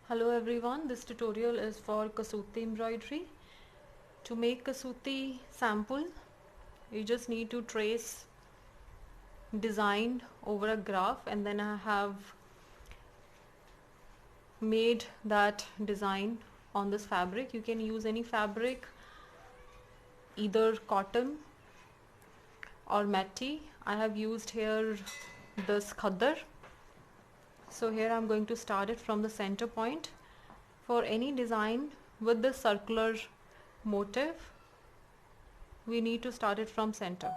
Hello everyone, this tutorial is for Kasuti Embroidery. To make Kasuti sample, you just need to trace design over a graph, and then I have made that design on this fabric. You can use any fabric, either cotton or matti. I have used here this khadar. So here I'm going to start it from the center point. For any design with this circular motif, we need to start it from center.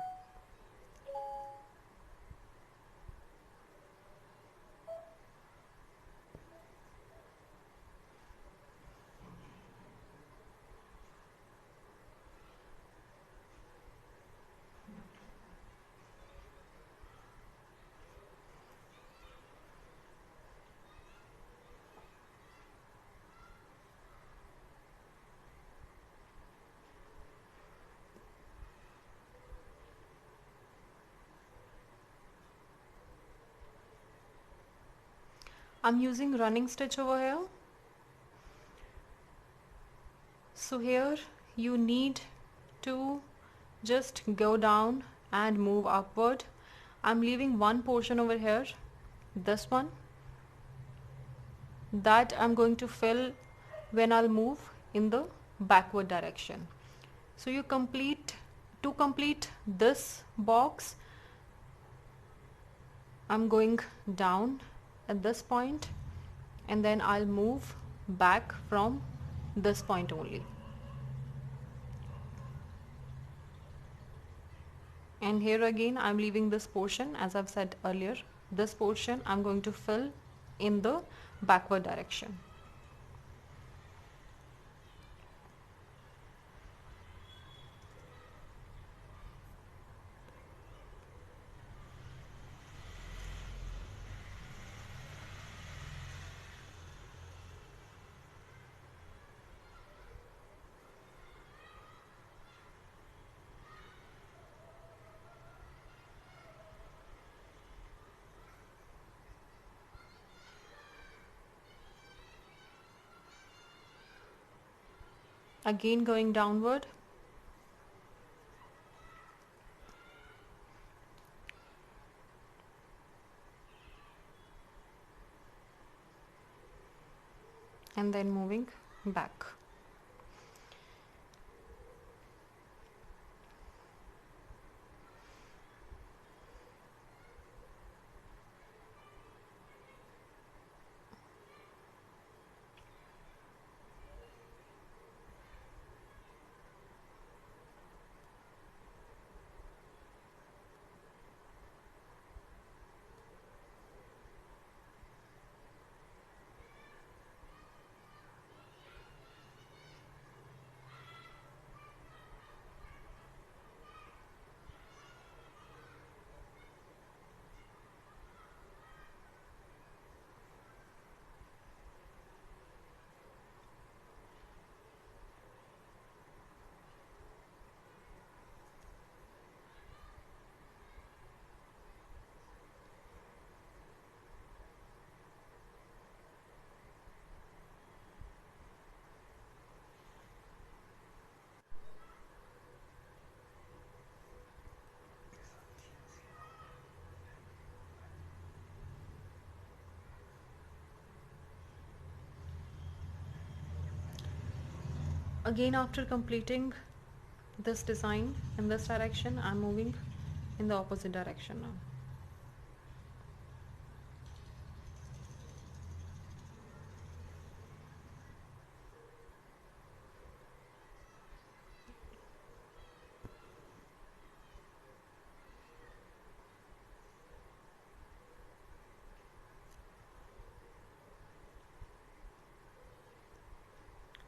I'm using running stitch over here. So here you need to just go down and move upward. I'm leaving one portion over here, this one, that I'm going to fill when I'll move in the backward direction. So you complete this box, I'm going down at this point, and then I'll move back from this point only. And here again I'm leaving this portion, as I've said earlier, this portion I'm going to fill in the backward direction. Again going downward, and then moving back. Again, after completing this design in this direction, I'm moving in the opposite direction now.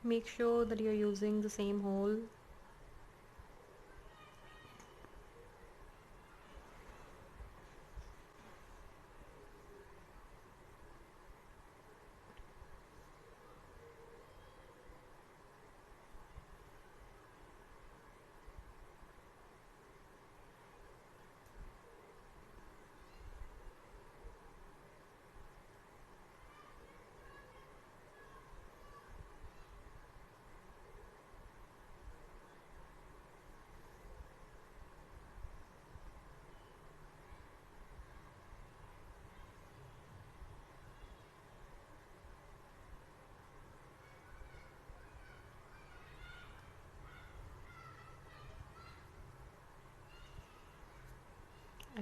Make sure that you're using the same hole.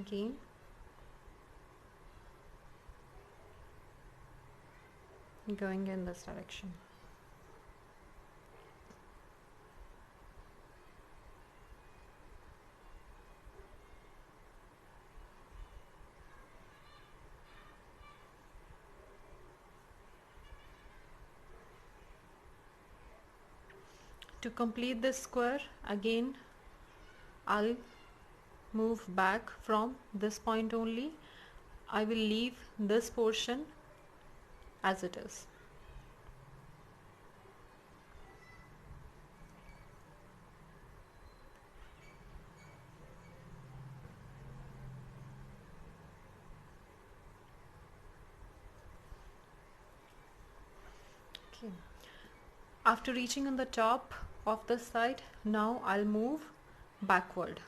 again. Going in this direction. To complete this square, again I'll move back from this point only. I will leave this portion as it is. Okay. After reaching on the top of this side, now I'll move backward.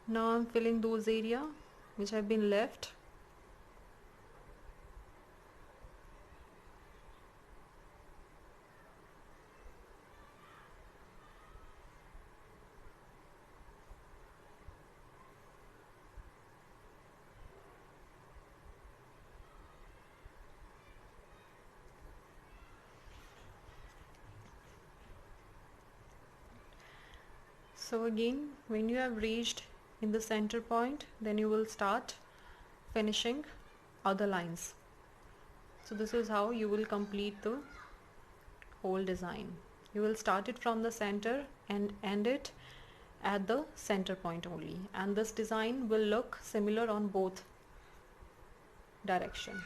Now I'm filling those areas which have been left. So again, when you have reached in the center point, then you will start finishing other lines. So this is how you will complete the whole design. You will start it from the center and end it at the center point only, and this design will look similar on both direction.